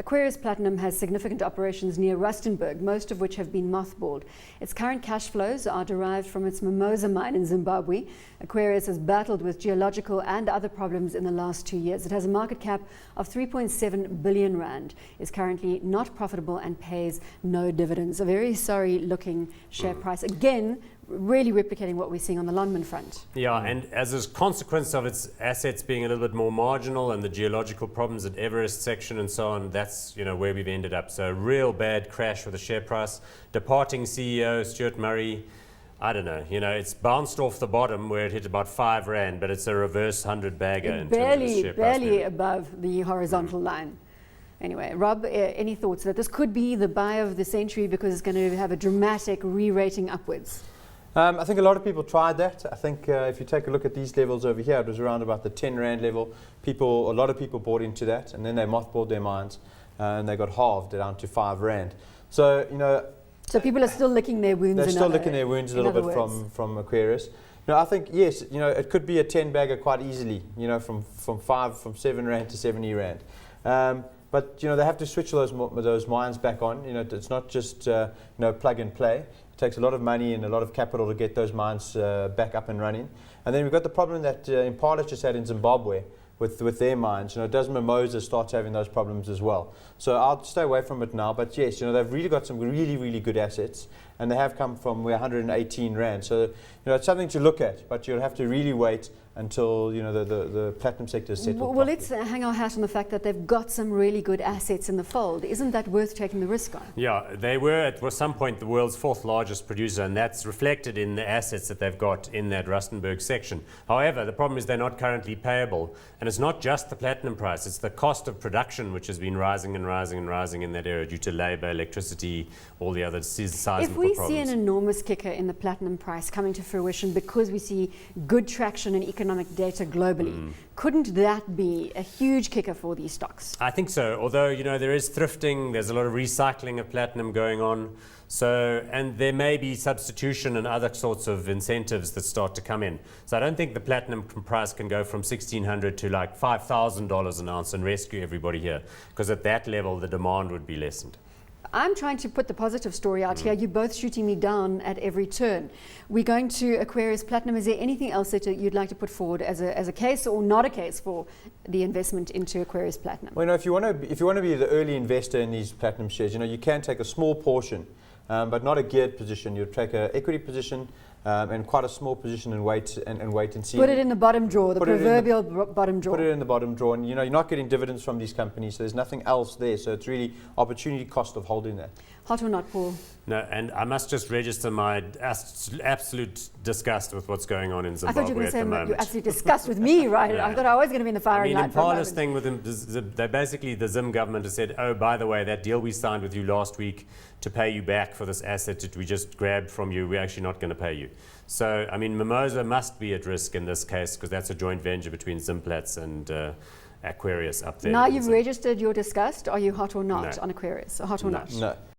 Aquarius Platinum has significant operations near Rustenburg, most of which have been mothballed. Its current cash flows are derived from its Mimosa mine in Zimbabwe. Aquarius has battled with geological and other problems in the last 2 years. It has a market cap of 3.7 billion rand, is currently not profitable and pays no dividends. A very sorry looking share price. Again, really replicating what we're seeing on the Lonman front. Yeah, and as a consequence of its assets being a little bit more marginal and the geological problems at Everest section and so on, that's where we've ended up. So real bad crash with the share price. Departing CEO Stuart Murray, I don't know, it's bounced off the bottom where it hit about 5 rand, but it's a reverse 100 bagger in terms of its share price. Barely above the horizontal line. Anyway, Rob, any thoughts that this could be the buy of the century because it's going to have a dramatic re-rating upwards? I think a lot of people tried that. I think if you take a look at these levels over here, it was around about the 10 rand level. A lot of people bought into that, and then they mothballed their mines, and they got halved down to 5 rand. So so people are still licking their wounds. They're still licking their wounds a little bit from Aquarius. I think yes, it could be a 10 bagger quite easily. From 7 rand to 70 rand. But they have to switch those mines back on. It's not just plug and play. It takes a lot of money and a lot of capital to get those mines back up and running. And then we've got the problem that Impala just had in Zimbabwe with their mines. Does Mimosa start having those problems as well? So I'll stay away from it now. But yes, they've really got some really good assets, and they have come from 118 rand. So it's something to look at, but you'll have to really wait until the platinum sector is settled. Well, let's hang our hat on the fact that they've got some really good assets in the fold. Isn't that worth taking the risk on? Yeah, they were at some point the world's 4th largest producer, and that's reflected in the assets that they've got in that Rustenburg section. However, the problem is they're not currently payable, and it's not just the platinum price, it's the cost of production which has been rising and rising and rising in that area due to labor, electricity, all the other seismic If we problems. see an enormous kicker in the platinum price coming to fruition because we see good traction in economic data globally, couldn't that be a huge kicker for these stocks? I think so, although there is thrifting, there's a lot of recycling of platinum going on, and there may be substitution and other sorts of incentives that start to come in. So I don't think the platinum price can go from $1,600 to like $5,000 an ounce and rescue everybody here, because at that level the demand would be lessened. I'm trying to put the positive story out here. You're both shooting me down at every turn. We're going to Aquarius Platinum. Is there anything else that you'd like to put forward as a case or not a case for the investment into Aquarius Platinum? Well, if you want to be the early investor in these platinum shares, you can take a small portion, but not a geared position. You'd take an equity position and quite a small position and wait and see. Put it in the bottom drawer, the proverbial bottom drawer. Put it in the bottom drawer, and you're not getting dividends from these companies, so there's nothing else there. So it's really opportunity cost of holding that. Hot or not, Paul? No, and I must just register my absolute disgust with what's going on in Zimbabwe. I thought you were going to say you're absolute disgust with me, right? Yeah. I thought I was going to be in the firing line. Impala's thing with them, the Zim government has said, oh, by the way, that deal we signed with you last week to pay you back for this asset that we just grabbed from you, we're actually not going to pay you. So, Mimosa must be at risk in this case because that's a joint venture between Zimplats and Aquarius up there. Now you've registered your disgust. Are you hot or not on Aquarius? Hot or not? No.